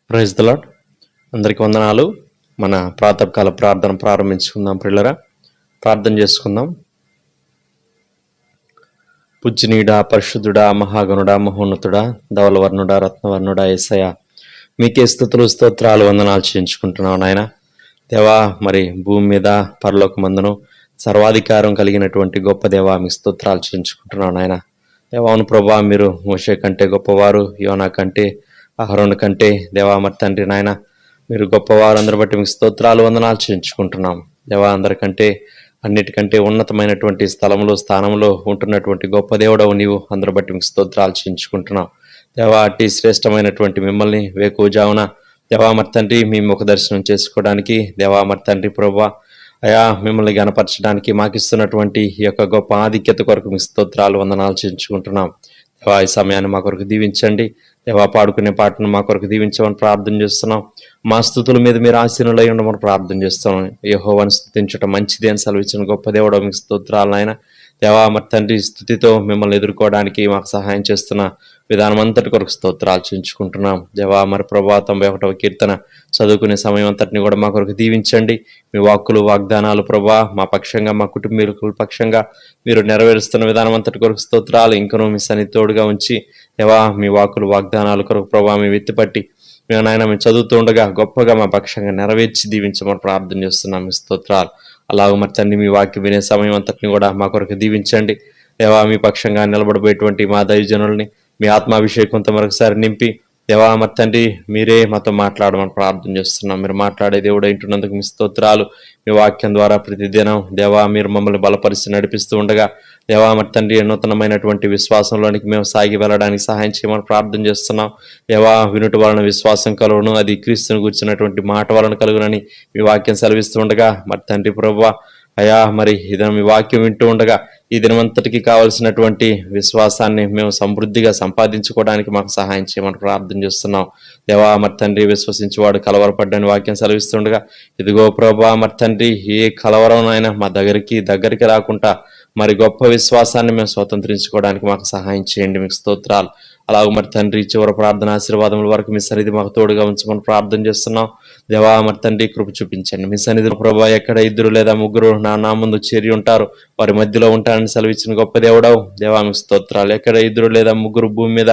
Praise the lord. అందరికీ వందనాలు. మన ప్రాతకాల ప్రార్థన ప్రారంభించుకుందాం. ప్రియులరా, ప్రార్థన చేసుకుందాం. పూజ్యనీయుడా, పరిశుద్ధుడా, మహాగణుడా, మహోన్నతుడా, ధవలవర్ణుడా, రత్నవర్ణుడా, యేసయ్య, మీకే స్తుతులు స్తోత్రాలు వందనాలు చేయించుకుంటున్నాం నాయన. దేవా, మరి భూమి మీద పరలోకమందును సర్వాధికారం కలిగినటువంటి గొప్ప దేవా, మీ స్తోత్రాలు చేయించుకుంటున్నాం నాయన. దేవా, అవును ప్రభా, మీరు మోషే కంటే గొప్పవారు, యోనా కంటే, అహరోను కంటే, దేవా మరి తండ్రి నాయన, మీరు గొప్పవారు. అందరి బట్టి మీకు స్తోత్రాలు వందనాలు చేయించుకుంటున్నాం. దేవా, అందరికంటే అన్నిటికంటే ఉన్నతమైనటువంటి స్థానంలో ఉంటున్నటువంటి గొప్ప దేవుడవు నీవు. అందరి బట్టి మీకు స్తోత్రాలు చేయించుకుంటున్నాం. దేవా, అట్టి శ్రేష్టమైనటువంటి మిమ్మల్ని వేకువజామున దేవా మరి తండ్రి మీ ముఖ దర్శనం చేసుకోవడానికి, దేవా మరి తండ్రి ప్రభా అయా మిమ్మల్ని గణపరచడానికి మాకు ఇస్తున్నటువంటి ఈ యొక్క గొప్ప ఆధిక్యత కొరకు మీ స్తోత్రాలు వందనాలు చేయించుకుంటున్నాం. దేవా, ఈ సమయాన్ని మా కొరకు దీవించండి. దేవా, పాడుకునే పాటను మా కొరకు దీవించమని ప్రార్థన చేస్తున్నాం. మా స్తుతుల మీద మీరు ఆశీనులై ఉండమని ప్రార్థన చేస్తున్నాం. యెహోవాను స్తుతించడం మంచిది అని సెలవిచ్చిన గొప్ప దేవుడు మీకు స్తోత్రాలు నాయన. దేవా మరి తండ్రి, స్తుతితో మిమ్మల్ని ఎదుర్కోవడానికి మాకు సహాయం చేస్తున్న విధానం అంతటి కొరకు స్తోత్రాలు చేయించుకుంటున్నాం. దేవా మరి ప్రభా 91వ కీర్తన చదువుకునే సమయం అంతటిని కూడా మా కొరకు దీవించండి. మీ వాక్కులు వాగ్దానాలు ప్రభా మా పక్షంగా, మా కుటుంబీకుల పక్షంగా మీరు నెరవేరుస్తున్న విధానం అంతటి కొరకు స్తోత్రాలు. ఇంకనూ మీ సన్నిధి తోడుగా ఉంచి దేవా మీ వాక్కులు వాగ్దానాలు కొరకు ప్రభా మీ వెత్తిపట్టి మేము నాయన మేము చదువుతూ ఉండగా గొప్పగా మా పక్షంగా నెరవేర్చి దీవించమని ప్రార్థన చేస్తున్నాం. మీ స్తోత్రాలు. అలాగే మరి తండ్రి మీ వాక్యం వినే సమయం అంతటిని కూడా మా కొరకు దీవించండి. దేవా మీ పక్షంగా నిలబడబోయేటువంటి మా దైవజనుల్ని మీ ఆత్మాభిషేకంతో మరొకసారి నింపి దేవా మరి తండ్రి మీరే మాతో మాట్లాడమని ప్రార్థన చేస్తున్నాం. మీరు మాట్లాడే దేవుడు ఇంటున్నందుకు మీ స్తోత్రాలు. మీ వాక్యం ద్వారా ప్రతిదినం దేవా మీరు మమ్మల్ని బలపరిచి నడిపిస్తూ ఉండగా దేవా మరి తండ్రి నూతనమైనటువంటి విశ్వాసంలోనికి మేము సాగి వెళ్ళడానికి సహాయం చేయమని ప్రార్థన చేస్తున్నాం. దేవా వినుట వలన విశ్వాసం కలుగును, అది క్రీస్తుని గురించినటువంటి మాట వలన కలుగునని మీ వాక్యం సెలవిస్తూ ఉండగా మరి తండ్రి ప్రభువా అయా మరి ఇది మీ వాక్యం వింటూ ఉండగా ఈ దినమంతటికి కావలసినటువంటి విశ్వాసాన్ని మేము సమృద్ధిగా సంపాదించుకోవడానికి మాకు సహాయం చేయమని ప్రార్థన చేస్తున్నాం. దేవా మరి తండ్రి విశ్వసించేవాడు కలవరపడ్డని వాక్యం సెలవిస్తుండగా ఇదిగో ప్రభా మరి తండ్రి ఏ కలవరంనైనా మా దగ్గరికి రాకుండా మరి గొప్ప విశ్వాసాన్ని మేము స్వతంత్రించుకోవడానికి మాకు సహాయం చేయండి. మీకు స్తోత్రాలు. అలాగే మరి తండ్రి చివరి ప్రార్థన ఆశీర్వాదముల వరకు మీ సన్నిధి మాకు తోడుగా ఉంచమని ప్రార్థన చేస్తున్నాం. దేవా మరి తండ్రి కృప చూపించండి. మీ సన్నిధిలో ప్రభా ఎక్కడ 2 లేదా 3 నా ముందు చేరి ఉంటారు వారి మధ్యలో ఉంటారని సెలవిచ్చిన గొప్ప దేవుడవు. దేవా మీకు స్తోత్రాలు. ఎక్కడ 2 లేదా 3 భూమి మీద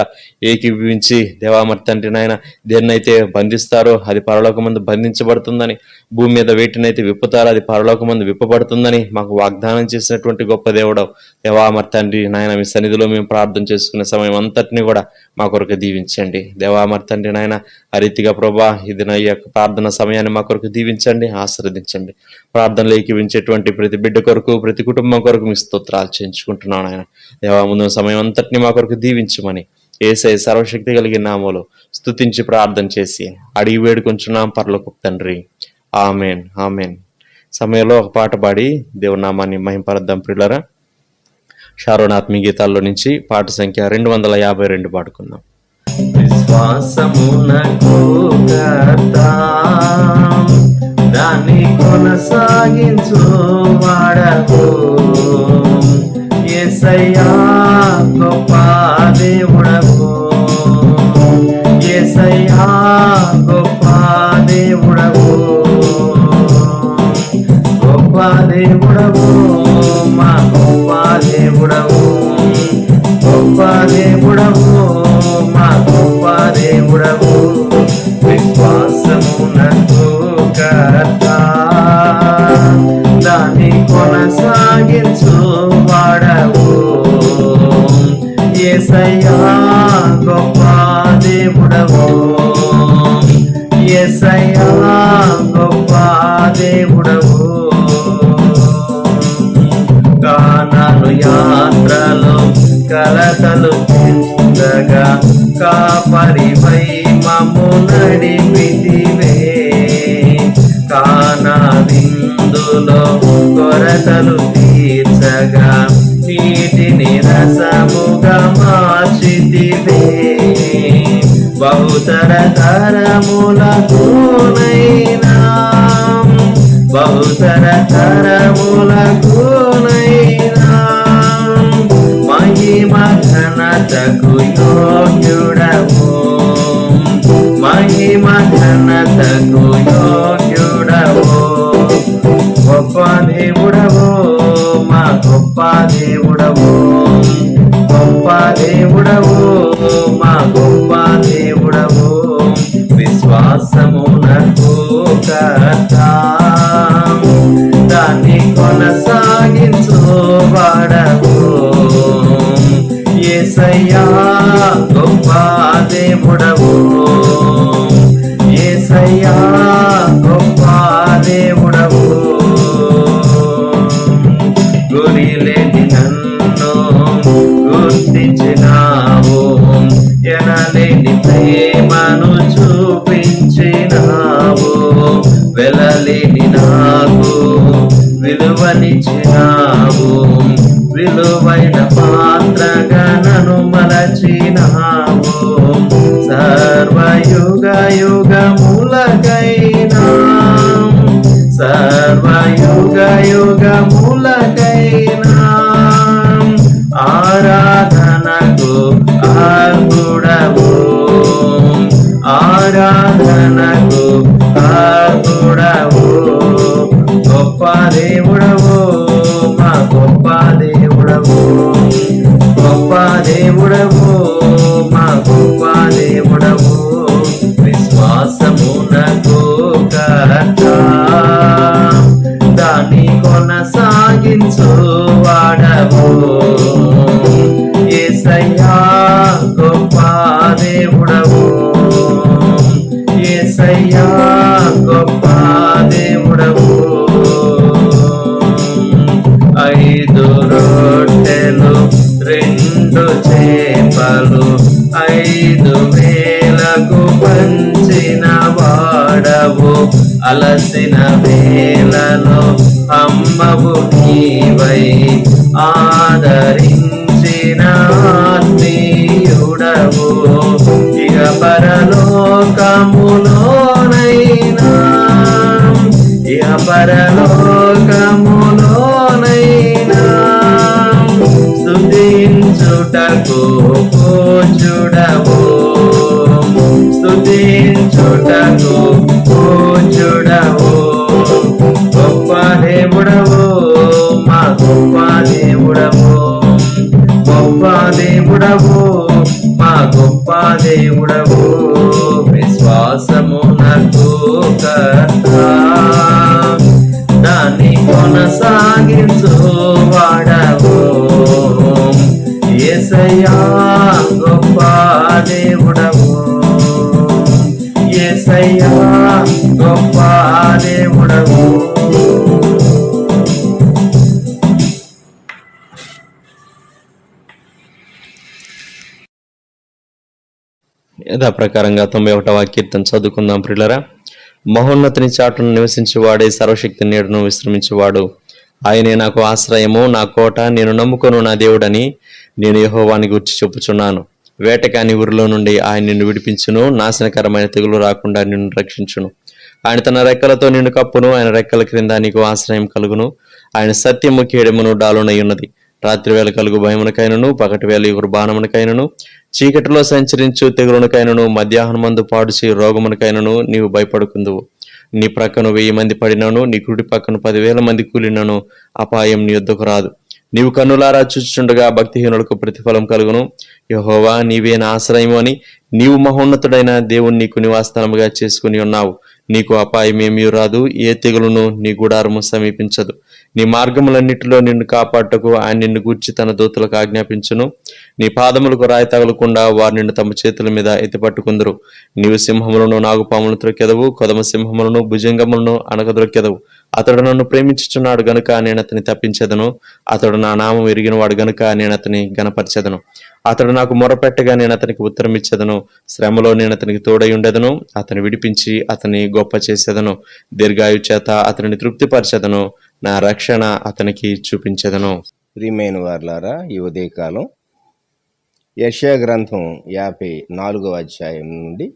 ఏకీభవించి దేవా మరి తండ్రి నాయన దేన్నైతే బంధిస్తారో అది పరలోకమందు బంధించబడుతుందని, భూమి మీద వేటినైతే విప్పుతారో అది పరలోకమందు విప్పబడుతుందని మాకు వాగ్దానం చేసినటువంటి గొప్ప దేవుడవు. దేవా మరి తండ్రి నాయన మీ సన్నిధిలో మేము ప్రార్థన చేసుకునే సమయం అంతటిని కూడా మా కొరకు దీవించండి. దేవా మరి తండ్రి నాయన ఆ రీతిగా ప్రభా ఇది నా యొక్క ప్రార్థన సమయాన్ని మా కొరకు దీవించండి, ఆశీర్వదించండి. ప్రార్థనలు ఏకీవించేటువంటి ప్రతి బిడ్డ కొరకు, ప్రతి కుటుంబం కొరకు మీ స్తోత్రాలు చేయించుకుంటున్నాను ఆయన. దేవా ముందు సమయం అంతటిని మా కొరకు దీవించమని యేసయ్య సర్వశక్తి కలిగిన నామములో స్తుతించి ప్రార్థన చేసి అడిగి వేడుకొంచున్నాం పరలోకపు తండ్రి. Amen, amen. సమయంలో ఒక పాట పాడి దేవుని నామాన్ని మహింపరద్దాం ప్రియులారా. షారోన్ ఆత్మీయ గీతాల్లో నుంచి పాట సంఖ్య 252 పాడుకుందాం. విశ్వాసమునకు కర్త, దాన్ని కొనసాగించు వాడకు యేసయ్యా గొప్ప దేవుడవు. యేసయ్యా గొప్ప దేవుడవు, గొప్ప దేవుడవు, మా గొప్ప దేవుడవు, గొప్ప దేవుడవు, మా గొప్ప దేవుడవు. విశ్వాసమునకు కర్త, దాన్ని కొనసాగించు వాడవు యేసయ్యా గొప్ప దేవుడవు. యేసయ్యా గొప్ప దేవుడవు. కానాను యాత్రలో కలతలు పెంచగా కాపరివై మమ్ము నడిపితివే. కానా విందులో కొరతలు తీర్చగా నీటిని రసముగా మార్చితివే. బహుతర తరములకునైనా, బహుతర తరములకునైనా మహిమ ఘనతకు యోగ్యుడవు. మహిమ ఘనతకు యోగ్యుడవు. గొప్ప దేవుడవు, మా గొప్ప దేవుడవు. గొప్ప దేవుడవు, మా గొప్ప దేవుడవు. విశ్వాసమునకు కర్త, దాన్ని కొనసాగించు వాడవు. యేసయ్యా గొప్ప దేవుడవు. యేసయ్యా గొప్ప దేవుడవు. గురిలేని నన్ను గుర్తించినావు, ఎనలేని ప్రేమను చూపించినావు. వెలలేని నాకు విలువనిచ్చినావు, విలువైన పాత్రగా నన్ను మలచినావు. సర్వయుగ యుగములకైనా, సర్వయుగ యుగములకైనా ఆరాధనకు అర్హుడవు. ఆరాధనకు అర్హుడవు. గొప్ప దేవుడవు, మా గొప్ప దేవుడవు. గొప్ప దేవుడవు, మా గొప్ప దేవుడవు. విశ్వాసమునకు కర్త, దాన్ని కొనసాగించు వాడవు. యేసయ్యా గొప్ప దేవుడవు. యేసయ్యా గొప్ప దేవుడవు. 5 రొట్టెలు 2 చేపలు 5,000కు పంచిన వాడవు. అలసిన వేళలో అమ్మవు నీవై, ఆదరించిన ఆత్మీయుడవు. ఇక పరలోకములోనైనా, ఇక పరలోకములోనైనా స్తుతించుటకు పూజ్యుడవు. స్తుతించుటకు పూజ్యుడవు. గొప్ప దేవుడవు, మా గొప్ప దేవుడవు. గొప్ప దేవుడవు, మా గొప్ప దేవుడవు. విశ్వాసమునకు కర్త, దాన్ని కొనసాగించు వాడవు. యేసయ్యా గొప్ప దేవుడవు. యేసయ్యా గొప్ప దేవుడవు. యథా ప్రకారంగా 91వ కీర్తన చదువుకుందాం ప్రియులరా. మహోన్నతిని చాటును నివసించేవాడే సర్వశక్తి నీడను విశ్రమించేవాడు. ఆయనే నాకు ఆశ్రయము, నా కోట, నేను నమ్ముకొను నా దేవుడని నేను యెహోవాని గూర్చి చెప్పుచున్నాను. వేటకాని ఊరిలో నుండి ఆయన నిన్ను విడిపించును, నాశనకరమైన తెగులు రాకుండా నిన్ను రక్షించును. ఆయన తన రెక్కలతో నిన్ను కప్పును, ఆయన రెక్కల క్రింద నీకు ఆశ్రయం కలుగును. ఆయన సత్యము కేడమును డాలునై ఉన్నది. రాత్రి వేళ కలుగు భయమునకైనను, పగటి వేళ ఎగురు బాణమునకైనను, చీకటిలో సంచరించు తెగులునకైనను, మధ్యాహ్నమందు పాడుచి రోగమునకైనను నీవు భయపడుకుందువు. నీ ప్రక్కను 1000 మంది పడినను, నీ కుడి పక్కను 10,000 మంది కూలినను అపాయం నీ యొద్దకు రాదు. నీవు కన్నులారా చూచుచుండగా భక్తిహీనులకు ప్రతిఫలం కలుగును. యెహోవా నీవే నా ఆశ్రయము అని నీవు మహోన్నతుడైన దేవుని నీకు నివాసస్థలముగా చేసుకుని ఉన్నావు. నీకు అపాయం ఏమీ రాదు, ఏ తెగులును నీ గుడారము సమీపించదు. నీ మార్గములన్నిటిలో నిన్ను కాపాడుటకు ఆయన నిన్ను గూర్చి తన దూతలకు ఆజ్ఞాపించును. నీ పాదములకు రాయి తగలకుండా వారు నిన్ను తమ చేతుల మీద ఎత్తిపట్టుకుందరు. నీవు సింహములను, నాగుపాములను త్రొక్కెదవు, కొదమ సింహములను, భుజంగములను అనగదొక్కెదవు. అతడు నన్ను ప్రేమించుచున్నాడు గనుక నేను అతని తప్పించెదను. అతడు నా నామం ఎరిగిన వాడు గనుక నేను అతని గనపరచెదను. అతడు నాకు మొరపెట్టగా నేను అతనికి ఉత్తరం ఇచ్చెదను. శ్రమలో నేను అతనికి తోడై ఉండెదను. అతని విడిపించి అతని గొప్ప చేసేదను. దీర్ఘాయు చేత అతనిని తృప్తిపరచెదను. నా రక్షణ అతనికి చూపించెదను. ప్రియమైన వారలారా, ఈ ఉదయకాలం యెషయా గ్రంథం 54వ అధ్యాయం నుండి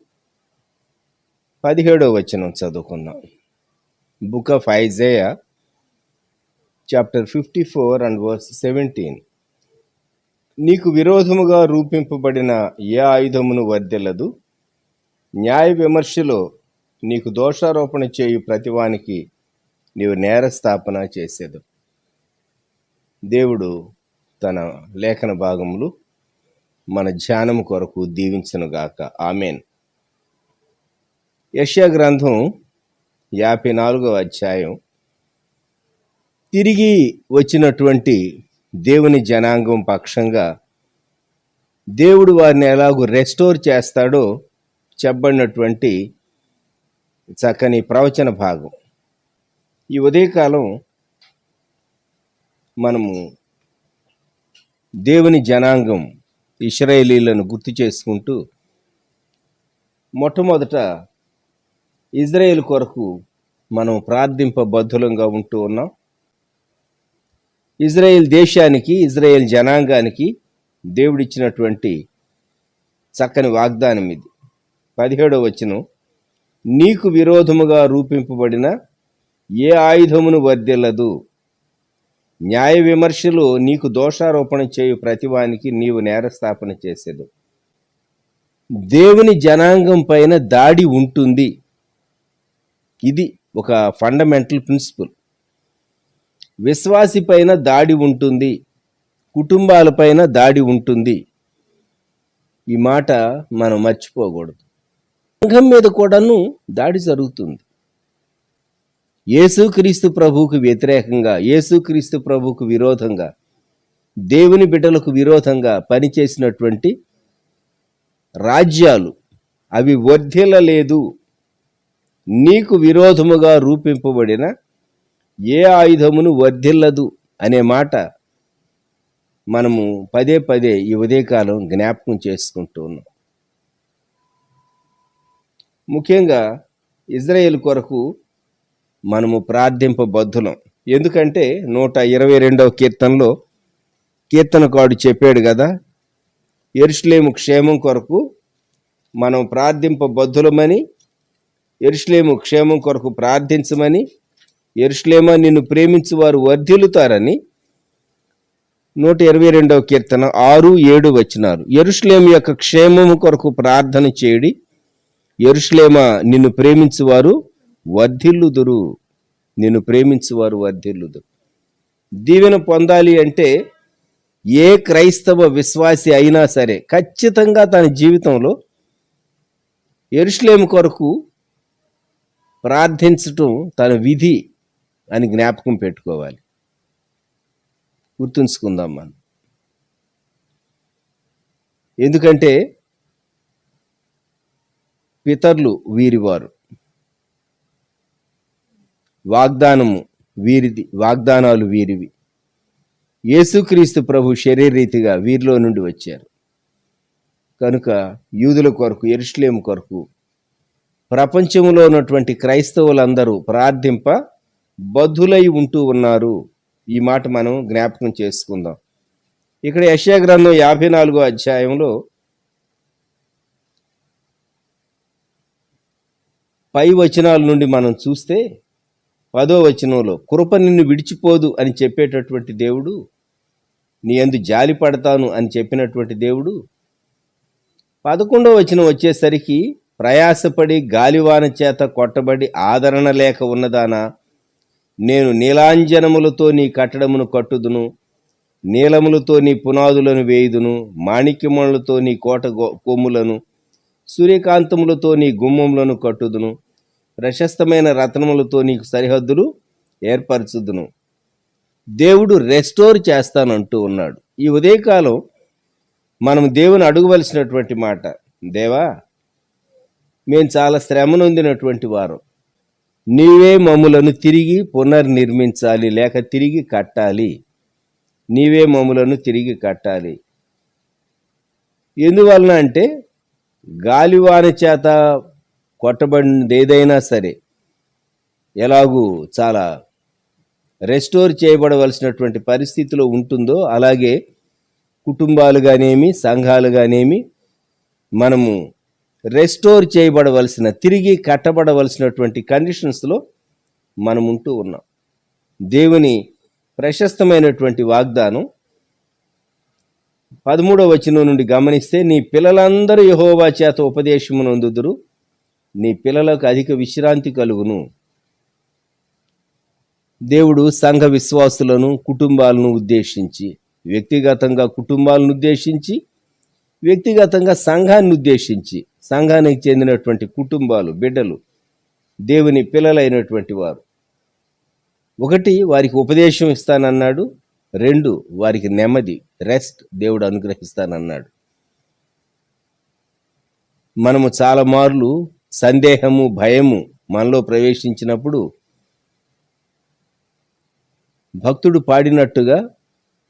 17వ వచనం చదువుకుందాం. Book of Isaiah chapter 54 and verse 17. నీకు విరోధముగా రూపింపబడిన ఏ ఆయుధమును వర్ధిల్లదు, న్యాయ విమర్శలో నీకు దోషారోపణ చేయు ప్రతివానికి నీవు నేరస్థాపన చేసేదు. దేవుడు తన లేఖన భాగములు మన ధ్యానం కొరకు దీవించునుగాక. ఆమేన్. యెషయా గ్రంథం 54వ అధ్యాయం. తిరిగి వచ్చినటువంటి దేవుని జనాంగం పక్షంగా దేవుడు వారిని ఎలాగూ రెస్టోర్ చేస్తాడో చెప్పబడినటువంటి చక్కని ప్రవచన భాగం. ఈ ఉదయకాలం మనము దేవుని జనాంగం ఇశ్రాయేలీలను గుర్తు చేసుకుంటూ మొట్టమొదట ఇజ్రాయేల్ కొరకు మనం ప్రార్థింపబద్ధులంగా ఉంటూ ఉన్నాం. ఇజ్రాయేల్ దేశానికి, ఇజ్రాయేల్ జనాంగానికి దేవుడిచ్చినటువంటి చక్కని వాగ్దానం ఇది. 17వ వచనం, నీకు విరోధముగా రూపింపబడిన ఏ ఆయుధమును వర్ధిల్లదు, న్యాయ విమర్శలో నీకు దోషారోపణ చేయు ప్రతివానికి నీవు నేరస్థాపన చేసేదు. దేవుని జనాంగం పైన దాడి ఉంటుంది. ఇది ఒక ఫండమెంటల్ ప్రిన్సిపల్. విశ్వాసి పైన దాడి ఉంటుంది, కుటుంబాలపైన దాడి ఉంటుంది. ఈ మాట మనం మర్చిపోకూడదు. సంఘం మీద కూడాను దాడి జరుగుతుంది. యేసుక్రీస్తు ప్రభువుకు వ్యతిరేకంగా, యేసుక్రీస్తు ప్రభువుకు విరోధంగా, దేవుని బిడ్డలకు విరోధంగా పనిచేసినటువంటి రాజ్యాలు అవి వర్ధిల్లలేదు. నీకు విరోధముగా రూపింపబడిన ఏ ఆయుధమును వర్ధిల్లదు అనే మాట మనము పదే పదే ఈ ఉదయకాలం జ్ఞాపకం చేసుకుంటూ ఉన్నాం. ముఖ్యంగా ఇజ్రాయేల్ కొరకు మనము ప్రార్థింపబద్ధులం. ఎందుకంటే 122వ కీర్తనలో కీర్తనకారుడు చెప్పాడు కదా, యెరూషలేము క్షేమం కొరకు మనం ప్రార్థింపబద్ధులమని, యెరూషలేము క్షేమం కొరకు ప్రార్థించమని, యెరూషలేమా నిన్ను ప్రేమించు వారు వర్ధిల్లుతారని 122వ కీర్తన 6-7 వచనాలు. యెరూషలేము యొక్క క్షేమము కొరకు ప్రార్థన చేయడి, యెరూషలేమా నిన్ను ప్రేమించువారు వర్ధిల్లుదురు, నిన్ను ప్రేమించువారు వర్ధిల్లుదురు. దీవెన పొందాలి అంటే ఏ క్రైస్తవ విశ్వాసి అయినా సరే ఖచ్చితంగా తన జీవితంలో యెరూషలేము కొరకు ప్రార్థించటం తన విధి అని జ్ఞాపకం పెట్టుకోవాలి. గుర్తుంచుకుందాం మనం. ఎందుకంటే పితరులు వీరివారు, వాగ్దానము వీరిది, వాగ్దానాలు వీరివి. యేసుక్రీస్తు ప్రభు శరీరరీతిగా వీరిలో నుండి వచ్చారు కనుక యూదుల కొరకు, యెరూషలేము కొరకు ప్రపంచంలో ఉన్నటువంటి క్రైస్తవులందరూ ప్రార్థింప బద్ధులై ఉంటూ ఉన్నారు. ఈ మాట మనం జ్ఞాపకం చేసుకుందాం. ఇక్కడ యెషయా గ్రంథం 54వ అధ్యాయంలో పై వచనాల నుండి మనం చూస్తే 10వ వచనంలో కృప నిన్ను విడిచిపోదు అని చెప్పేటటువంటి దేవుడు, నీ యందు జాలి పడతాను అని చెప్పినటువంటి దేవుడు, 11వ వచనం వచ్చేసరికి ప్రయాసపడి గాలివాన చేత కొట్టబడి ఆదరణ లేక ఉన్నదానా, నేను నీలాంజనములతో నీ కట్టడమును కట్టుదును, నీలములతో నీ పునాదులను వేయుదును, మాణిక్యములతో నీ కోట కొమ్ములను, సూర్యకాంతములతో నీ గుమ్మములను కట్టుదును, ప్రశస్తమైన రత్నములతో నీకు సరిహద్దులు ఏర్పరచుదును. దేవుడు రెస్టోర్ చేస్తానంటూ ఉన్నాడు. ఈ ఉదయకాలం మనం దేవుని అడగవలసినటువంటి మాట, దేవా మేము చాలా శ్రమ నొందినటువంటి వారు, నీవే మమ్ములను తిరిగి పునర్నిర్మించాలి, లేక తిరిగి కట్టాలి. నీవే మమ్ములను తిరిగి కట్టాలి. ఎందువలన అంటే గాలివాన చేత కొట్టబడినది ఏదైనా సరే ఎలాగూ చాలా రెస్టోర్ చేయబడవలసినటువంటి పరిస్థితిలో ఉంటుందో, అలాగే కుటుంబాలు కానేమి, సంఘాలు కానేమి మనము రెస్టోర్ చేయబడవలసిన, తిరిగి కట్టబడవలసినటువంటి కండిషన్స్లో మనం ఉంటూ ఉన్నాం. దేవుని ప్రశస్తమైనటువంటి వాగ్దానం 13వ వచనం నుండి గమనిస్తే, నీ పిల్లలందరూ యెహోవా చేత ఉపదేశము నొందుదురు, నీ పిల్లలకు అధిక విశ్రాంతి కలుగును. దేవుడు సంఘ విశ్వాసులను, కుటుంబాలను ఉద్దేశించి, వ్యక్తిగతంగా కుటుంబాలను ఉద్దేశించి, వ్యక్తిగతంగా సంఘాన్ని ఉద్దేశించి, సంఘానికి చెందినటువంటి కుటుంబాలు, బిడ్డలు, దేవుని పిల్లలైనటువంటి వారు, 1 వారికి ఉపదేశం ఇస్తానన్నాడు, 2 వారికి నెమ్మది, రెస్ట్ దేవుడు అనుగ్రహిస్తానన్నాడు. మనము చాలా మార్లు సందేహము, భయము మనలో ప్రవేశించినప్పుడు భక్తుడు పాడినట్టుగా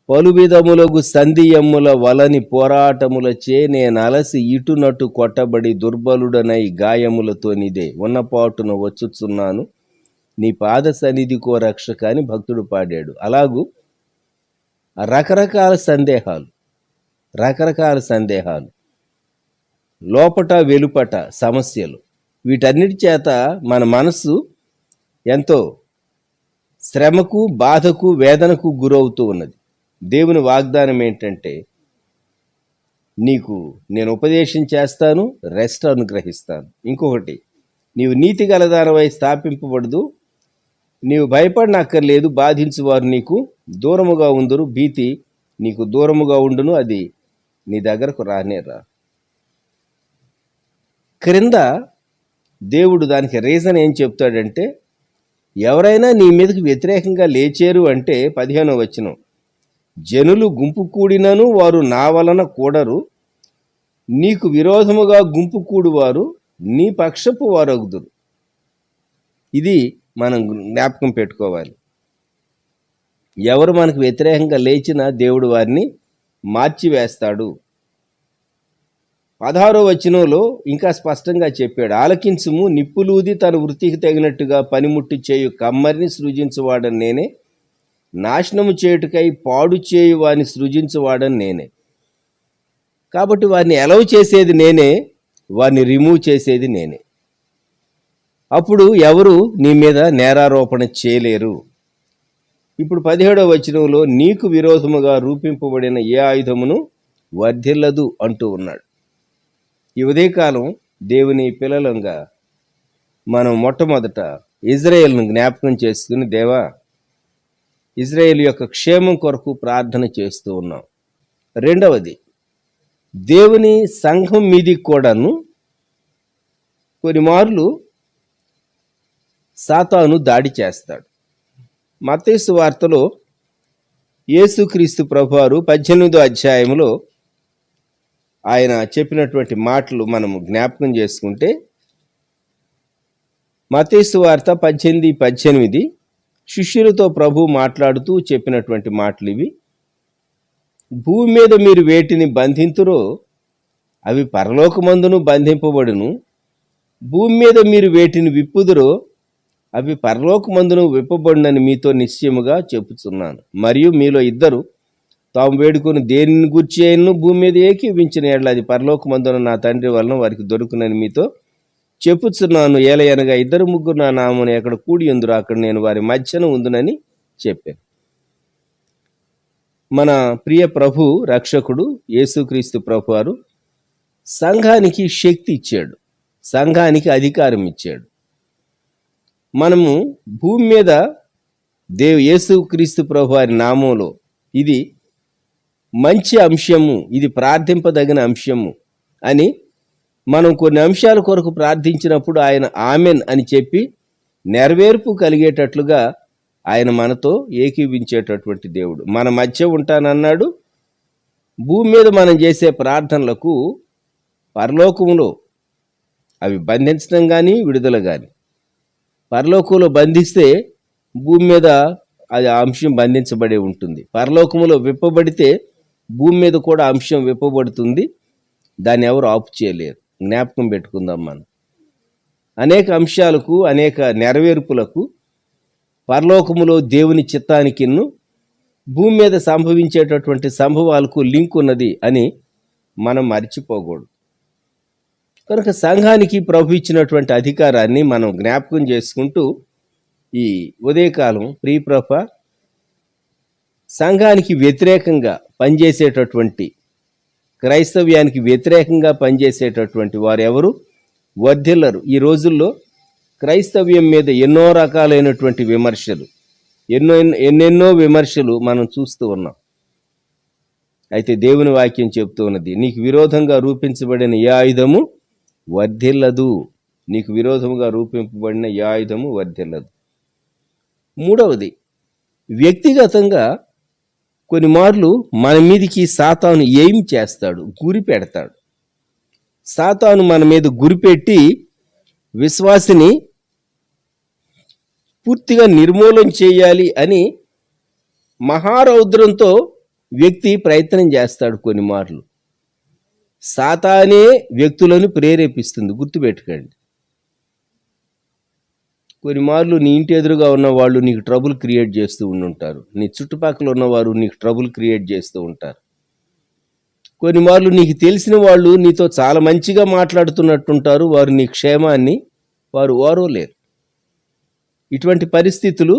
పలు విధములగు సంధియమ్ముల వలని పోరాటములచే నేనలసి ఇటునటు కొట్టబడి దుర్బలుడనై గాయములతోనిదే ఉన్నపాటున వచ్చుచున్నాను, నీ పాద సన్నిధికో రక్షక అని భక్తుడు పాడాడు. అలాగూ రకరకాల సందేహాలు, లోపట వెలుపట సమస్యలు, వీటన్నిటి చేత మన మనసు ఎంతో శ్రమకు, బాధకు, వేదనకు గురవుతూ ఉన్నది. దేవుని వాగ్దానం ఏంటంటే, నీకు నేను ఉపదేశం చేస్తాను, రెస్ట్ అనుగ్రహిస్తాను. ఇంకొకటి, నీవు నీతి గలదానవై స్థాపింపబడదు, నీవు భయపడనక్కర్లేదు, బాధించువారు నీకు దూరముగా ఉందరు, భీతి నీకు దూరముగా ఉండును, అది నీ దగ్గరకు రానేరా. క్రింద దేవుడు దానికి రీజన్ ఏం చెప్తాడంటే, ఎవరైనా నీ మీదకి వ్యతిరేకంగా లేచేరు అంటే 15వ వచనం, జనులు గుంపు కూడినను వారు నా వలన కూడరు, నీకు విరోధముగా గుంపు కూడువారు నీ పక్షపు వారగుదురు. ఇది మనం జ్ఞాపకం పెట్టుకోవాలి. ఎవరు మనకు వ్యతిరేకంగా లేచినా దేవుడు వారిని మార్చివేస్తాడు. 16వ వచనంలో ఇంకా స్పష్టంగా చెప్పాడు, ఆలకించుము, నిప్పులూది తన వృత్తికి తగినట్టుగా పనిముట్టి చేయు కమ్మరిని సృజించువాడని నేనే, నాశనము చేయుటకై పాడు చేయు వారిని సృజించువాడని నేనే. కాబట్టి వారిని అలౌ చేసేది నేనే, వారిని రిమూవ్ చేసేది నేనే. అప్పుడు ఎవరు నీ మీద నేరారోపణ చేయలేరు. ఇప్పుడు 17వ వచనంలో, నీకు విరోధముగా రూపింపబడిన ఏ ఆయుధమును వర్ధిల్లదు అంటూ ఉన్నాడు. ఈ ఉదయకాలం దేవుని పిల్లలంగా మనం మొట్టమొదట ఇజ్రాయేల్ను జ్ఞాపకం చేసుకుని, దేవా, ఇజ్రాయేల్ యొక్క క్షేమం కొరకు ప్రార్థన చేస్తూ ఉన్నాం. రెండవది, దేవుని సంఘం మీదికి కూడాను కొన్ని మార్లు సాతాను దాడి చేస్తాడు. మత్తయి సువార్తలో యేసుక్రీస్తు ప్రభువారు 18వ అధ్యాయంలో ఆయన చెప్పినటువంటి మాటలు మనము జ్ఞాపకం చేసుకుంటే, మత్తయి సువార్త 18:18 శిష్యులతో ప్రభు మాట్లాడుతూ చెప్పినటువంటి మాటలు ఇవి. భూమి మీద మీరు వేటిని బంధింతురో అవి పరలోకమందును బంధింపబడును, భూమి మీద మీరు వేటిని విప్పుదురో అవి పరలోకమందును విప్పబడునని మీతో నిశ్చయముగా చెప్పుచున్నాను. మరియు మీలో ఇద్దరు తాము వేడుకొని దేనిని గూర్చి అయినను భూమి మీద ఏకీవించిన యెడల అది పరలోకమందున నా తండ్రి వలన వారికి దొరుకునని మీతో చెప్పుచున్నాను. ఏలయనగా 2-3 నా నామమున ఎక్కడ కూడి ఉందురో అక్కడ నేను వారి మధ్యన ఉందునని చెప్పాను. మన ప్రియ ప్రభు రక్షకుడు యేసుక్రీస్తు ప్రభువారు సంఘానికి శక్తి ఇచ్చాడు, సంఘానికి అధికారం ఇచ్చాడు. మనము భూమి మీద యేసుక్రీస్తు ప్రభువారి నామంలో, ఇది మంచి అంశము, ఇది ప్రార్థింపదగిన అంశము అని మనం కొన్ని అంశాల కొరకు ప్రార్థించినప్పుడు ఆయన ఆమెన్ అని చెప్పి నెరవేర్పు కలిగేటట్లుగా ఆయన మనతో ఏకీవించేటటువంటి దేవుడు. మన మధ్య ఉంటానన్నాడు. భూమి మీద మనం చేసే ప్రార్థనలకు పరలోకములో అవి బంధించడం కానీ విడుదల కానీ, పరలోకంలో బంధిస్తే భూమి మీద అది అంశం బంధించబడి ఉంటుంది, పరలోకములో విప్పబడితే భూమి మీద కూడా అంశం విప్పబడుతుంది. దాన్ని ఎవరు ఆపు చేయలేరు. జ్ఞాపకం పెట్టుకుందాం. మనం అనేక అంశాలకు, అనేక నెరవేర్పులకు పరలోకములో దేవుని చిత్తానికిన్ను భూమి మీద సంభవించేటటువంటి సంభవాలకు లింక్ ఉన్నది అని మనం మర్చిపోకూడదు. కనుక సంఘానికి ప్రభు ఇచ్చినటువంటి అధికారాన్ని మనం జ్ఞాపకం చేసుకుంటూ ఈ ఉదయకాలం ప్రియప్రభ సంఘానికి వ్యతిరేకంగా పనిచేసేటటువంటి, క్రైస్తవ్యానికి వ్యతిరేకంగా పనిచేసేటటువంటి వారు ఎవరు వర్ధిల్లరు. ఈ రోజుల్లో క్రైస్తవ్యం మీద ఎన్నో రకాలైనటువంటి విమర్శలు, ఎన్నెన్నో విమర్శలు మనం చూస్తూ ఉన్నాం. అయితే దేవుని వాక్యం చెప్తూ ఉన్నది, నీకు విరోధంగా రూపించబడిన ఏ ఆయుధము వర్ధిల్లదు. నీకు విరోధముగా రూపింపబడిన ఏ ఆయుధము వర్ధిల్లదు. మూడవది, వ్యక్తిగతంగా కొన్ని మార్లు మన మీదికి సాతాను ఏం చేస్తాడు, గురి పెడతాడు. సాతాను మన మీద గురిపెట్టి విశ్వాసిని పూర్తిగా నిర్మూలన చేయాలి అని మహారౌద్రంతో వ్యక్తి ప్రయత్నం చేస్తాడు. కొన్ని మార్లు సాతానే వ్యక్తులను ప్రేరేపిస్తుంది, గుర్తుపెట్టుకోండి. కొన్ని మార్లు నీ ఇంటి ఎదురుగా ఉన్న వాళ్ళు నీకు ట్రబుల్ క్రియేట్ చేస్తూ ఉండుంటారు. నీ చుట్టుపక్కల ఉన్నవారు నీకు ట్రబుల్ క్రియేట్ చేస్తూ ఉంటారు. కొన్ని మార్లు నీకు తెలిసిన వాళ్ళు నీతో చాలా మంచిగా మాట్లాడుతున్నట్టుంటారు, వారు నీ క్షేమాన్ని వారు ఓరవలేరు. ఇటువంటి పరిస్థితులు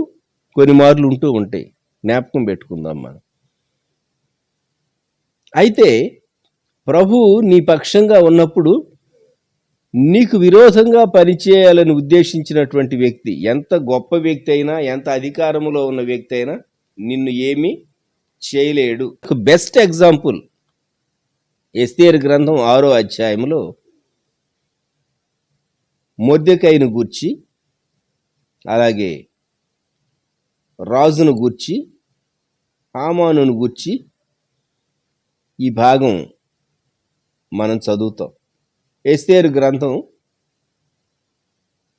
కొన్ని మార్లు ఉంటూ ఉంటాయి, జ్ఞాపకం పెట్టుకుందాం మనం. అయితే ప్రభువు నీ పక్షంగా ఉన్నప్పుడు నీకు విరోధంగా పనిచేయాలని ఉద్దేశించినటువంటి వ్యక్తి, ఎంత గొప్ప వ్యక్తి అయినా, ఎంత అధికారంలో ఉన్న వ్యక్తి అయినా నిన్ను ఏమీ చేయలేడు. బెస్ట్ ఎగ్జాంపుల్ ఎస్తేరు గ్రంథం 6వ అధ్యాయంలో మొర్దెకైను గూర్చి, అలాగే రాజును గూర్చి, హామానును గూర్చి ఈ భాగం మనం చదువుతాం. ఎస్తేరు గ్రంథం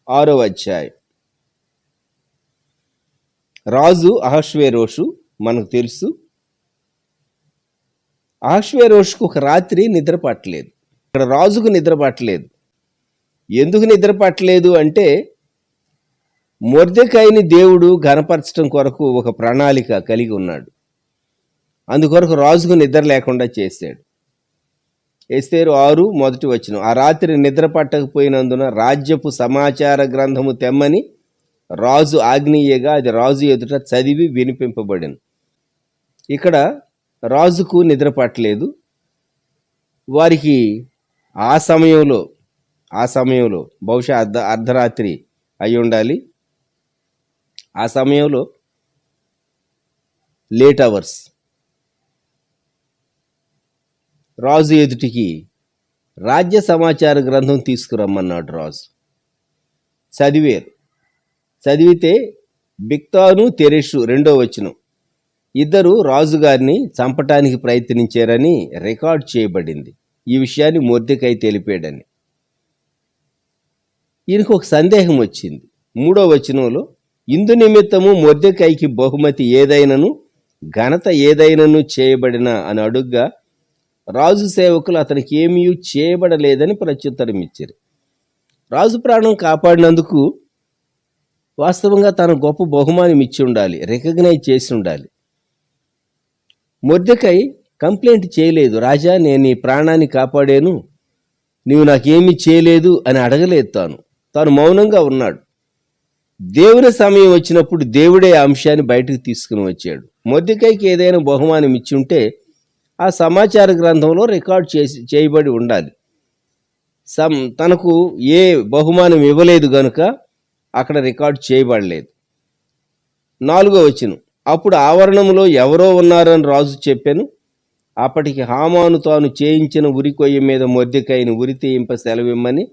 6వ అధ్యాయం. రాజు అహష్వేరోషు మనకు తెలుసు. అహష్వేరోషుకు ఒక రాత్రి నిద్ర పట్టలేదు. ఇక్కడ రాజుకు నిద్ర పట్టలేదు. ఎందుకు నిద్ర పట్టలేదు అంటే మొర్దెకైని దేవుడు ఘనపరచడం కొరకు ఒక ప్రణాళిక కలిగి ఉన్నాడు. అందుకొరకు రాజుకు నిద్ర లేకుండా చేశాడు. ఎస్తేరు 6:1. ఆ రాత్రి నిద్ర పట్టకపోయినందున రాజ్యపు సమాచార గ్రంథము తెమ్మని రాజు ఆజ్ఞీయగా అది రాజు ఎదుట చదివి వినిపింపబడింది. ఇక్కడ రాజుకు నిద్ర పట్టలేదు. వారికి ఆ సమయంలో బహుశా అర్ధరాత్రి అయి ఉండాలి. ఆ సమయంలో లేట్ అవర్స్. రాజు ఎదుటికి రాజ్య సమాచార గ్రంథం తీసుకురమ్మన్నాడు రాజు. చదివితే బిక్తాను తెరెషు 2వ వచనం ఇద్దరు రాజుగారిని చంపటానికి ప్రయత్నించారని రికార్డ్ చేయబడింది. ఈ విషయాన్ని మొర్దెకై తెలిపాడని. ఈయనకు ఒక సందేహం వచ్చింది. 3వ వచనంలో ఇందు నిమిత్తము మొర్దెకైకి బహుమతి ఏదైనను ఘనత ఏదైనను చేయబడిన అని అడుగ్గా రాజు సేవకులు అతనికి ఏమీ చేయబడలేదని ప్రత్యుత్తరం ఇచ్చారు. రాజు ప్రాణం కాపాడినందుకు వాస్తవంగా తన గొప్ప బహుమానం ఇచ్చి ఉండాలి, రికగ్నైజ్ చేసి ఉండాలి. మొర్దెకై కంప్లైంట్ చేయలేదు. రాజా, నేను నీ ప్రాణాన్ని కాపాడాను, నీవు నాకేమీ చేయలేదు అని అడగలేదు. తాను మౌనంగా ఉన్నాడు. దేవుని సమయం వచ్చినప్పుడు దేవుడే ఆ అంశాన్ని బయటకు తీసుకుని వచ్చాడు. మొర్దెకైకి ఏదైనా బహుమానం ఇచ్చి ఉంటే ఆ సమాచార గ్రంథంలో రికార్డ్ చేయబడి ఉండాలి. తనకు ఏ బహుమానం ఇవ్వలేదు గనుక అక్కడ రికార్డ్ చేయబడలేదు. 4వ వచనం అప్పుడు ఆవరణంలో ఎవరో ఉన్నారని రాజు చెప్పాను. అప్పటికి హామాను తాను చేయించిన ఉరికొయ్య మీద మొర్దెకైని ఉరి తీయింప సెలవిమ్మని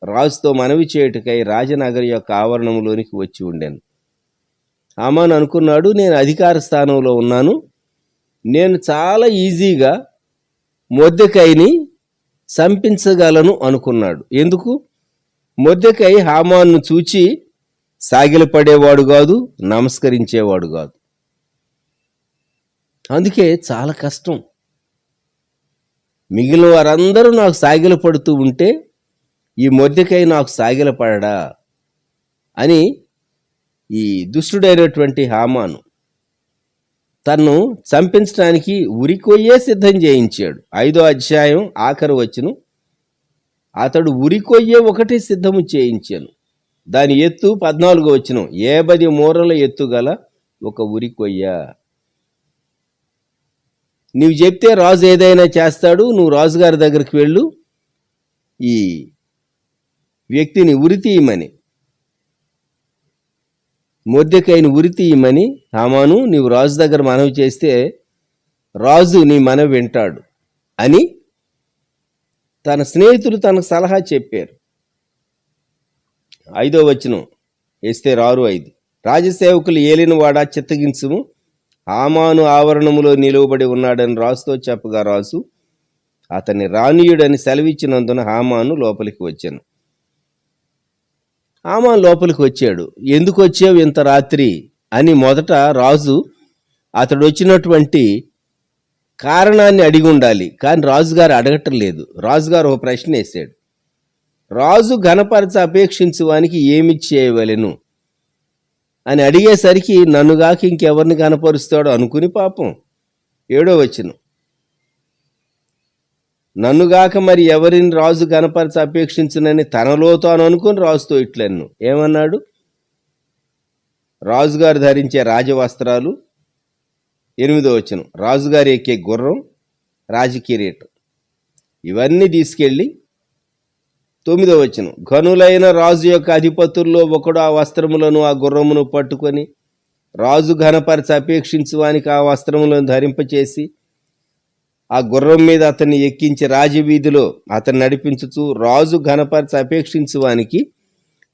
రాజుతో మనవి చేయుటకై రాజనగరి యొక్క ఆవరణంలోనికి వచ్చి ఉండాను. హామాను అనుకున్నాడు, నేను అధికార స్థానంలో ఉన్నాను, నేను చాలా ఈజీగా మొర్దెకైని చంపించగలను అనుకున్నాడు. ఎందుకు? మొర్దెకై హామాను చూచి సాగిలపడేవాడు కాదు, నమస్కరించేవాడు కాదు. అందుకే చాలా కష్టం. మిగిలిన వారందరూ నాకు సాగిలపడుతూ ఉంటే ఈ మొర్దెకై నాకు సాగిలపడడా అని ఈ దుష్టుడైనటువంటి హామాను తన్ను చంపించడానికి ఉరికొయ్యే సిద్ధం చేయించాడు. 5వ అధ్యాయం ఆఖరి వచనం అతడు ఉరికొయ్యే ఒకటి సిద్ధము చేయించాను. దాని ఎత్తు 14వ వచనం 50 మూరల ఎత్తు గల ఒక ఉరికొయ్య. నీవు చెప్తే రాజు ఏదైనా చేస్తాడు, నువ్వు రాజుగారి దగ్గరికి వెళ్ళు, ఈ వ్యక్తిని ఉరి తీయమని, మొర్దెకైని ఉరి తీయమని, హామాను నీవు రాజు దగ్గర మనవి చేస్తే రాజు నీ మనవి వింటాడు అని తన స్నేహితులు తనకు సలహా చెప్పారు. 5వ వచనం, ఎస్తేరు 6:5. రాజసేవకులు ఏలినవాడా చిత్తగించుము, హామాను ఆవరణములో నిలువబడి ఉన్నాడని రాజుతో చెప్పగా రాజు అతన్ని రానీయుడని సెలవిచ్చినందున హామాను లోపలికి వచ్చాను. హామాను లోపలికి వచ్చాడు. ఎందుకు వచ్చావు ఇంత రాత్రి అని మొదట రాజు అతడు వచ్చినటువంటి కారణాన్ని అడిగి ఉండాలి. కానీ రాజుగారు అడగటం లేదు. రాజుగారు ఒక ప్రశ్న వేశాడు. రాజు ఘనపరచ అపేక్షించువానికి ఏమి చేయవలెను అని అడిగేసరికి నన్నుగాక ఇంకెవరిని కనపరుస్తాడో అనుకుని పాపం 7వ వచనం, నన్నుగాక మరి ఎవరిని రాజు కనపరచ అపేక్షించునని తనలో తాను అనుకుని రాజుతో ఇట్లన్ను. ఏమన్నాడు? రాజుగారు ధరించే రాజవస్త్రాలు, 8వ వచనం, రాజుగారు ఎక్కే గుర్రం, రాజకిరీటం, ఇవన్నీ తీసుకెళ్ళి 9వ వచనం, ఘనులైన రాజు యొక్క అధిపతుల్లో ఒకడు ఆ వస్త్రములను ఆ గుర్రమును పట్టుకొని రాజు ఘనపరచ అపేక్షించువానికి ఆ వస్త్రములను ధరింపచేసి ఆ గుర్రం మీద అతన్ని ఎక్కించి రాజవీధిలో అతన్ని నడిపించుచు రాజు ఘనపరచ అపేక్షించువానికి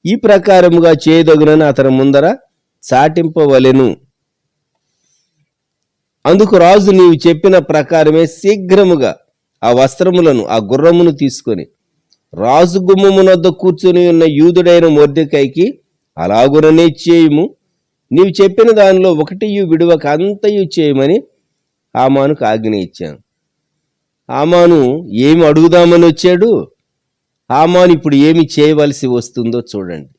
ఈ ప్రకారముగా చేయదగునని అతని ముందర చాటింపవలెను. అందుకు రాజు నీవు చెప్పిన ప్రకారమే శీఘ్రముగా ఆ వస్త్రములను ఆ గుర్రమును తీసుకొని రాజు గుమ్మమునొద్ద కూర్చొని ఉన్న యూదుడైన మొర్దెకైకి అలాగుననే చేయుము, నీవు చెప్పిన దానిలో ఒకటియు విడువక అంతయు చేయమని హామానుకు ఆజ్ఞ ఇచ్చాను. హామాను ఏమి అడుగుదామని వచ్చాడు? హామాను ఇప్పుడు ఏమి చేయవలసి వస్తుందో చూడండి.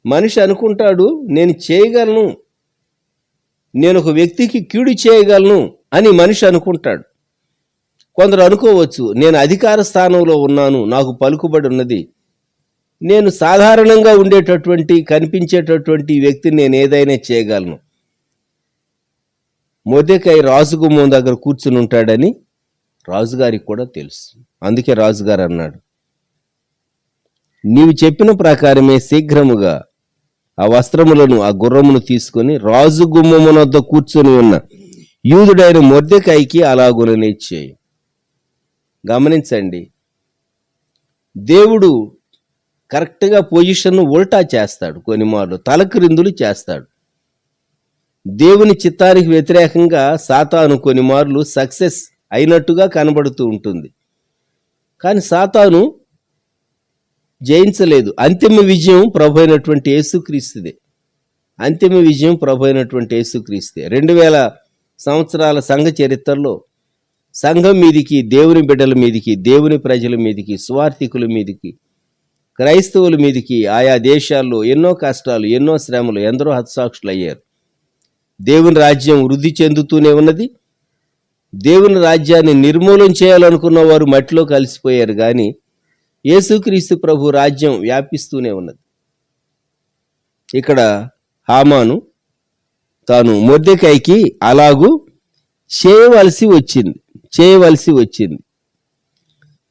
మనిషి అనుకుంటాడు నేను చేయగలను, నేను ఒక వ్యక్తికి కీడు చేయగలను అని మనిషి అనుకుంటాడు. కొందరు అనుకోవచ్చు నేను అధికార స్థానంలో ఉన్నాను, నాకు పలుకుబడి ఉన్నది, నేను సాధారణంగా ఉండేటటువంటి కనిపించేటటువంటి వ్యక్తిని నేను ఏదైనా చేయగలను. మొర్దెకై రాజు గుమ్మం దగ్గర కూర్చుని ఉంటాడని రాజుగారికి కూడా తెలుసు. అందుకే రాజుగారు అన్నాడు, నీవు చెప్పిన ప్రకారమే శీఘ్రముగా ఆ వస్త్రములను ఆ గుర్రమును తీసుకొని రాజు గుమ్మమునొద్ద కూర్చొని ఉన్న యూదుడైన మొర్దెకైకి అలాగుననే చేయి. గమనించండి, దేవుడు కరెక్ట్గా పొజిషన్ను ఉల్టా చేస్తాడు, కొన్ని మార్లు తలక్రిందులు చేస్తాడు. దేవుని చిత్తానికి వ్యతిరేకంగా సాతాను కొన్ని మార్లు సక్సెస్ అయినట్టుగా కనబడుతూ ఉంటుంది. కానీ సాతాను జయించలేదు. అంతిమ విజయం ప్రభు అయినటువంటి యేసుక్రీస్తుదే. అంతిమ విజయం ప్రభు అయినటువంటి యేసుక్రీస్తే. 2000 సంవత్సరాల సంఘ చరిత్రలో సంఘం మీదికి, దేవుని బిడ్డల మీదికి, దేవుని ప్రజల మీదికి, స్వార్థికుల మీదికి, క్రైస్తవుల మీదికి ఆయా దేశాల్లో ఎన్నో కష్టాలు, ఎన్నో శ్రమలు, ఎందరో హతసాక్షులు అయ్యారు. దేవుని రాజ్యం వృద్ధి చెందుతూనే ఉన్నది. దేవుని రాజ్యాన్ని నిర్మూలన చేయాలనుకున్న వారు మట్టిలో కలిసిపోయారు. కానీ యేసుక్రీస్తు ప్రభు రాజ్యం వ్యాపిస్తూనే ఉన్నది. ఇక్కడ హామాను తాను మొర్దెకైకి అలాగూ చేయవలసి వచ్చింది.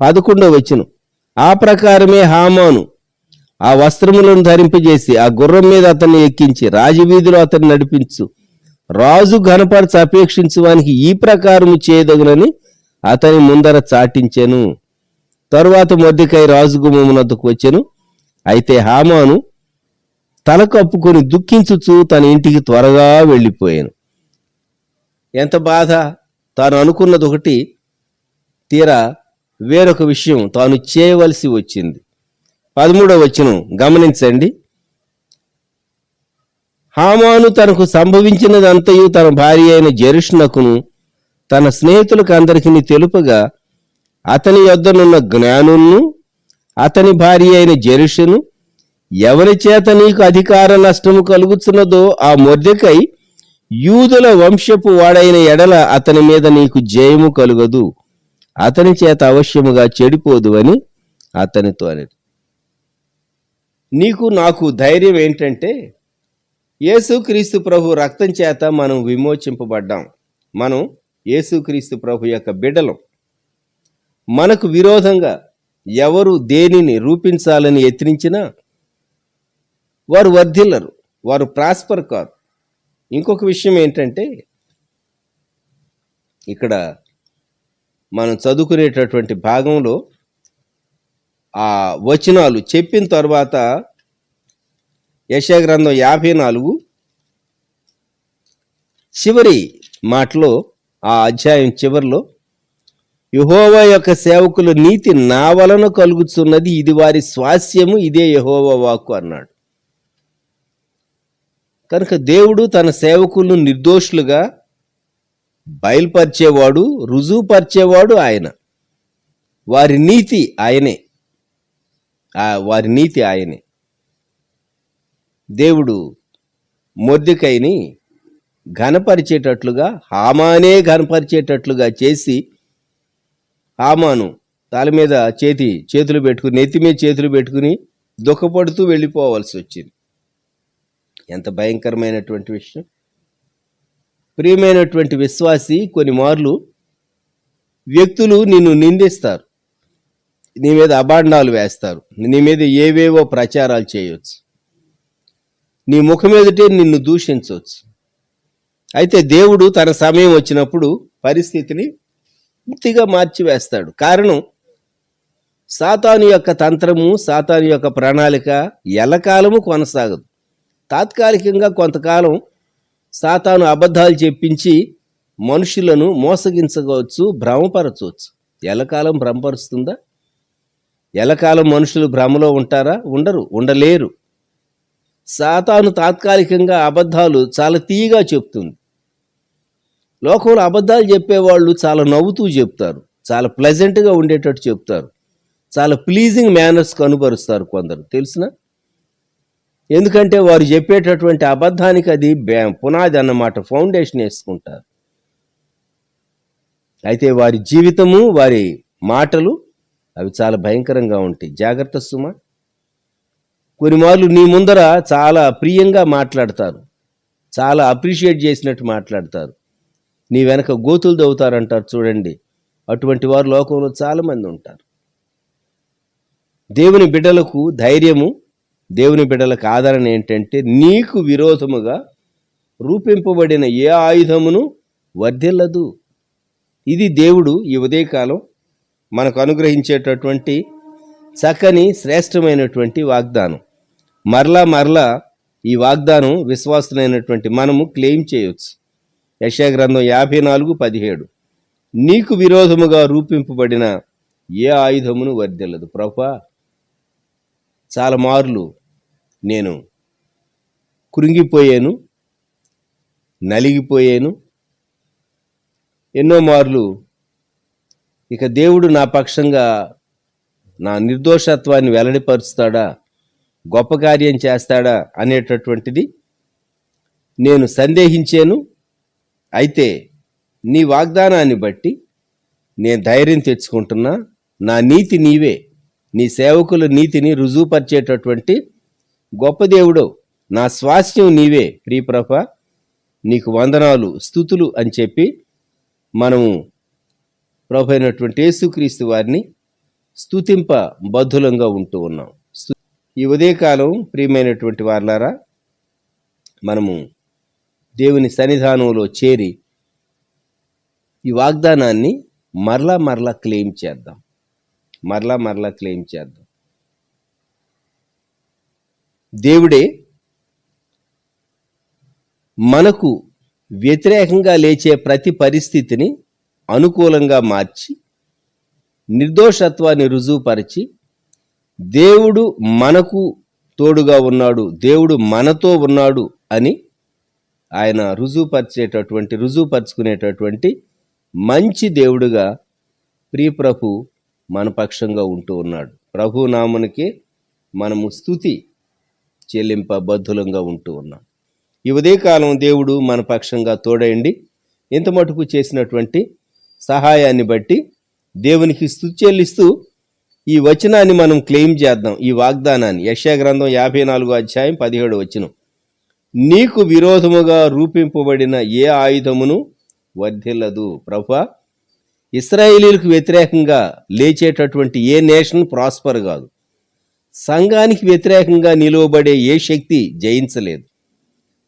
11వ వచనం, ఆ ప్రకారమే హామాను ఆ వస్త్రములను ధరింపజేసి ఆ గుర్రం మీద అతన్ని ఎక్కించి రాజవీధిలో అతన్ని నడిపించు రాజు ఘనపరచ అపేక్షించువానికి ఈ ప్రకారము చేయదగునని అతని ముందర చాటించెను. తరువాత మొర్దెకై రాజు గుమ్మమునొద్దకు వచ్చెను. అయితే హామాను తల కప్పుకొని దుఃఖించుచు తన ఇంటికి త్వరగా వెళ్ళిపోయాను. ఎంత బాధ! తాను అనుకున్నది ఒకటి, తీరా వేరొక విషయం తాను చేయవలసి వచ్చింది. 13వ వచనం గమనించండి. హామాను తనకు సంభవించినదంతయు తన భార్య అయిన జెరుషునకును తన స్నేహితులకు అందరికీ తెలుపగా అతని యొద్దనున్న జ్ఞానును అతని భార్య అయిన జెరుషును ఎవరి చేత నీకు అధికార నష్టము కలుగుతున్నదో ఆ మొర్దెకై యూదుల వంశపు వాడైన ఎడల అతని మీద నీకు జయము కలుగదు, అతని చేత అవశ్యముగా చెడిపోదు అని అతనితో అనేది. నీకు నాకు ధైర్యం ఏంటంటే యేసుక్రీస్తు ప్రభు రక్తం చేత మనం విమోచింపబడ్డాం. మనం యేసుక్రీస్తు ప్రభు యొక్క బిడ్డలం. మనకు విరోధంగా ఎవరు దేనిని రూపించాలని యత్నించినా వారు వర్ధిల్లరు, వారు ప్రాస్పర్ కారు. ఇంకొక విషయం ఏంటంటే, ఇక్కడ మనం చదువుకునేటటువంటి భాగంలో ఆ వచనాలు చెప్పిన తర్వాత యెషయా గ్రంథం 54 చివరి మాటలో, ఆ అధ్యాయం చివరిలో, యెహోవా యొక్క సేవకుల నీతి నా వలన కలుగుతున్నది, ఇది వారి స్వాస్యము, ఇదే యెహోవా వాక్కు అన్నాడు. కనుక దేవుడు తన సేవకులను నిర్దోషులుగా బయలుపరిచేవాడు, రుజువుపరిచేవాడు ఆయన. వారి నీతి ఆయనే, వారి నీతి ఆయనే. దేవుడు మొర్దెకైని ఘనపరిచేటట్లుగా, హామానే ఘనపరిచేటట్లుగా చేసి, హామాను తల మీద చేతులు పెట్టుకుని, నెత్తి మీద చేతులు పెట్టుకుని దుఃఖపడుతూ వెళ్ళిపోవాల్సి వచ్చింది. ఎంత భయంకరమైనటువంటి విషయం. ప్రియమైనటువంటి విశ్వాసి, కొన్ని మార్లు వ్యక్తులు నిన్ను నిందిస్తారు, నీ మీద అభాండాలు వేస్తారు, నీ మీద ఏవేవో ప్రచారాలు చేయవచ్చు, నీ ముఖం ఎదుటే నిన్ను దూషించవచ్చు. అయితే దేవుడు తన సమయం వచ్చినప్పుడు పరిస్థితిని పూర్తిగా మార్చివేస్తాడు. కారణం, సాతాను యొక్క తంత్రము, సాతాను యొక్క ప్రణాళిక ఎల్లకాలము కొనసాగదు. తాత్కాలికంగా కొంతకాలం సాతాను అబద్ధాలు చెప్పించి మనుషులను మోసగించవచ్చు, భ్రమపరచవచ్చు. ఎల్లకాలం భ్రమపరుస్తుందా? ఎల్లకాలం మనుషులు భ్రమలో ఉంటారా? ఉండలేరు. సాతాను తాత్కాలికంగా అబద్ధాలు చాలా తీయగా చెప్తుంది. లోకంలో అబద్ధాలు చెప్పేవాళ్ళు చాలా నవ్వుతూ చెప్తారు, చాలా ప్లెజెంట్గా ఉండేటట్టు చెప్తారు, చాలా ప్లీజింగ్ మేనర్స్ కనుపరుస్తారు కొందరు, తెలుసునా? ఎందుకంటే వారు చెప్పేటటువంటి అబద్ధానికి అది పునాది అన్నమాట, ఫౌండేషన్ వేసుకుంటారు. అయితే వారి జీవితము, వారి మాటలు అవి చాలా భయంకరంగా ఉంటాయి. జాగ్రత్త సుమ. కొన్ని మార్లు నీ ముందర చాలా ప్రియంగా మాట్లాడతారు, చాలా అప్రిషియేట్ చేసినట్టు మాట్లాడతారు, నీ వెనక గోతులు దవ్వుతారంటారు చూడండి. అటువంటి వారు లోకంలో చాలామంది ఉంటారు. దేవుని బిడ్డలకు ధైర్యము, దేవుని బిడ్డలకు ఆదరణ ఏంటంటే, నీకు విరోధముగా రూపింపబడిన ఏ ఆయుధమును వర్ధిల్లదు. ఇది దేవుడు ఈ ఉదయకాలం మనకు అనుగ్రహించేటటువంటి చక్కని శ్రేష్టమైనటువంటి వాగ్దానం. మరలా ఈ వాగ్దానం విశ్వాసులైనటువంటి మనము క్లెయిమ్ చేయవచ్చు. యెషయా గ్రంథం 54:17, నీకు విరోధముగా రూపింపబడిన ఏ ఆయుధమును వర్ధిల్లదు. ప్రభువా, చాలా మార్లు నేను కృంగిపోయాను, నలిగిపోయాను. ఎన్నో మార్లు ఇక దేవుడు నా పక్షంగా నా నిర్దోషత్వాన్ని వెల్లడిపరుస్తాడా, గొప్ప కార్యం చేస్తాడా అనేటటువంటిది నేను సందేహించాను. అయితే నీ వాగ్దానాన్ని బట్టి నేను ధైర్యం తెచ్చుకుంటున్నా. నా నీతి నీవే, నీ సేవకుల నీతిని రుజువుపరిచేటటువంటి గొప్ప దేవుడు, నా స్వాస్థ్యం నీవే. ప్రియప్రభ, నీకు వందనాలు, స్తుతులు అని చెప్పి మనము ప్రభు అయినటువంటి యేసుక్రీస్తు వారిని స్తుతింప బద్ధులంగా ఉంటూ ఉన్నాం. ఈ ఉదయకాలం ప్రియమైనటువంటి వారలారా, మనము దేవుని సన్నిధానంలో చేరి ఈ వాగ్దానాన్ని మరలా క్లెయిమ్ చేద్దాం. మరలా క్లెయిమ్ చేద్దాం. దేవుడే మనకు వ్యతిరేకంగా లేచే ప్రతి పరిస్థితిని అనుకూలంగా మార్చి, నిర్దోషత్వాన్ని రుజువుపరిచి, దేవుడు మనకు తోడుగా ఉన్నాడు, దేవుడు మనతో ఉన్నాడు అని ఆయన రుజువుపరుచుకునేటటువంటి మంచి దేవుడుగా ప్రియప్రభు మన పక్షంగా ఉంటూ ఉన్నాడు. ప్రభు నామునికి మనము స్తుతి చెల్లింప బద్ధులంగా ఉంటూ ఉన్నాం. ఈ ఉదయకాలం దేవుడు మన పక్షంగా తోడయండి. ఇంత మటుకు చేసినటువంటి సహాయాన్ని బట్టి దేవునికి స్తుతి చెల్లిస్తూ ఈ వచనాన్ని మనం క్లెయిమ్ చేద్దాం. ఈ వాగ్దానాన్ని యెషయా గ్రంథం 54:17, నీకు విరోధముగా రూపింపబడిన ఏ ఆయుధమును వర్ధిల్లదు. ప్రభువా, ఇశ్రాయేలీలకు వ్యతిరేకంగా లేచేటటువంటి ఏ నేషన్ ప్రాస్పర్ కాదు. సంఘానికి వ్యతిరేకంగా నిలువబడే ఏ శక్తి జయించలేదు.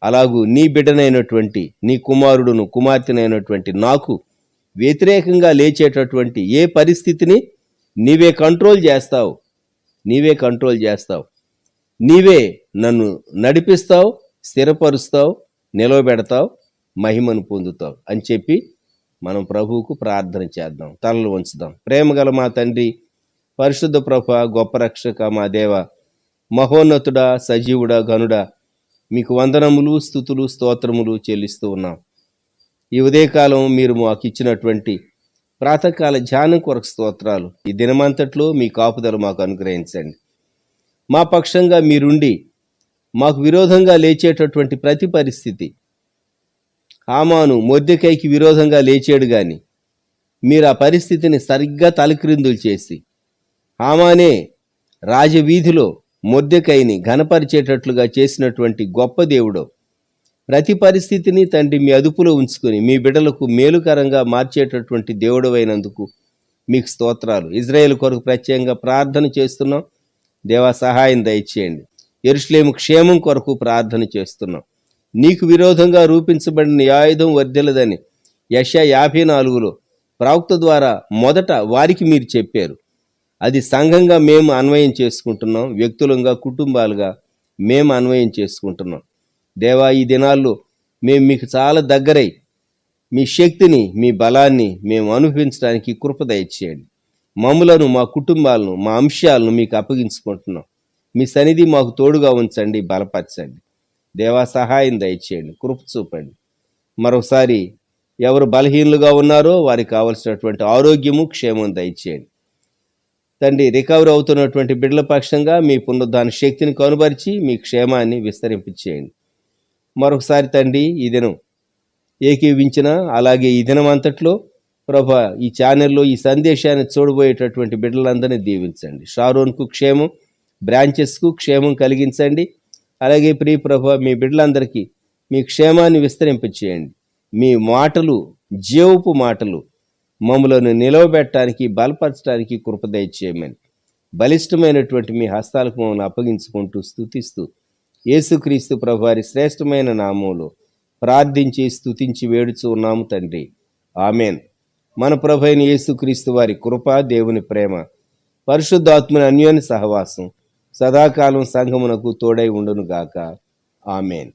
అలాగూ నీ బిడ్డనైనటువంటి, నీ కుమారుడును కుమార్తెనైనటువంటి నాకు వ్యతిరేకంగా లేచేటటువంటి ఏ పరిస్థితిని నీవే కంట్రోల్ చేస్తావు. నీవే నన్ను నడిపిస్తావు, స్థిరపరుస్తావు, నిలవబెడతావు, మహిమను పొందుతావు అని చెప్పి మనం ప్రభువుకు ప్రార్థన చేద్దాం. తలలు వంచుదాం. ప్రేమగల మా తండ్రి, పరిశుద్ధ ప్రభ, గొప్ప రక్షక, మా దేవ, మహోన్నతుడా, సజీవుడా, గనుడా, మీకు వందనములు, స్తుతులు, స్తోత్రములు చెల్లిస్తూ ఉన్నాం. ఈ ఉదయకాలం మీరు మాకు ఇచ్చినటువంటి ప్రాతకాల ధ్యానం కొరకు స్తోత్రాలు. ఈ దినమంతట్లో మీ కాపుదల మాకు అనుగ్రహించండి. మా పక్షంగా మీరుండి మాకు విరోధంగా లేచేటటువంటి ప్రతి పరిస్థితి, హామాను మొర్దెకైకి విరోధంగా లేచాడు గాని మీరు ఆ పరిస్థితిని సరిగ్గా తలక్రిందులు చేసి హామానే రాజవీధిలో మొర్దెకైని ఘనపరిచేటట్లుగా చేసినటువంటి గొప్ప దేవుడు, ప్రతి పరిస్థితిని తండ్రి మీ అదుపులో ఉంచుకొని మీ బిడ్డలకు మేలుకరంగా మార్చేటటువంటి దేవుడు అయినందుకు మీకు స్తోత్రాలు. ఇజ్రాయేల్ కొరకు ప్రత్యేకంగా ప్రార్థన చేస్తున్నాం. దేవా, సహాయం దయచేయండి. యెరూషలేము క్షేమం కొరకు ప్రార్థన చేస్తున్నాం. నీకు విరోధంగా రూపించబడిన ఈ ఆయుధం వర్ధిల్లదని యెషయా 54లో ప్రవక్త ద్వారా మొదట వారికి మీరు చెప్పారు. అది సంఘంగా మేము అన్వయం చేసుకుంటున్నాం, వ్యక్తులంగా, కుటుంబాలుగా మేము అన్వయం చేసుకుంటున్నాం. దేవా, ఈ దినాల్లో మేము మీకు చాలా దగ్గరై మీ శక్తిని, మీ బలాన్ని మేము అనుభవించడానికి కృప దయచేయండి. మమ్ములను, మా కుటుంబాలను, మా అంశాలను మీకు అప్పగించుకుంటున్నాం. మీ సన్నిధి మాకు తోడుగా ఉంచండి, బలపరచండి. దేవా, సహాయం దయచేయండి, కృప చూపండి. మరొకసారి ఎవరు బలహీనులుగా ఉన్నారో వారికి కావలసినటువంటి ఆరోగ్యము, క్షేమం దయచేయండి. తండ్రి, రికవర్ అవుతున్నటువంటి బిడ్డల పక్షంగా మీ పునరుద్ధాన శక్తిని కనుబరిచి మీ క్షేమాన్ని విస్తరింపచేయండి. మరొకసారి తండ్రి, ఈ దినం ఏకీవించిన, అలాగే ఈ దినం అంతట్లో ప్రభా ఈ ఛానల్లో ఈ సందేశాన్ని చూడబోయేటటువంటి బిడ్డలందరినీ దీవించండి. షారోన్కు క్షేమం, బ్రాంచెస్కు క్షేమం కలిగించండి. అలాగే ప్రియ ప్రభా, మీ బిడ్డలందరికీ మీ క్షేమాన్ని విస్తరింపచేయండి. మీ మాటలు, జీవపు మాటలు మమ్మలను నిలవబెట్టడానికి, బలపరచడానికి కృప దయచేయమని బలిష్టమైనటువంటి మీ హస్తాలకు మమ్మల్ని అప్పగించుకుంటూ స్తుతిస్తూ యేసుక్రీస్తు ప్రభువారి శ్రేష్టమైన నామంలో ప్రార్థించి స్తుతించి వేడుచూ ఉన్నాము తండ్రి. ఆమెన్. మన ప్రభు అయిన యేసుక్రీస్తు వారి కృప, దేవుని ప్రేమ, పరిశుద్ధాత్మని అన్యోన్య సహవాసం సదాకాలం సంఘమునకు తోడై ఉండును గాక. ఆమెన్.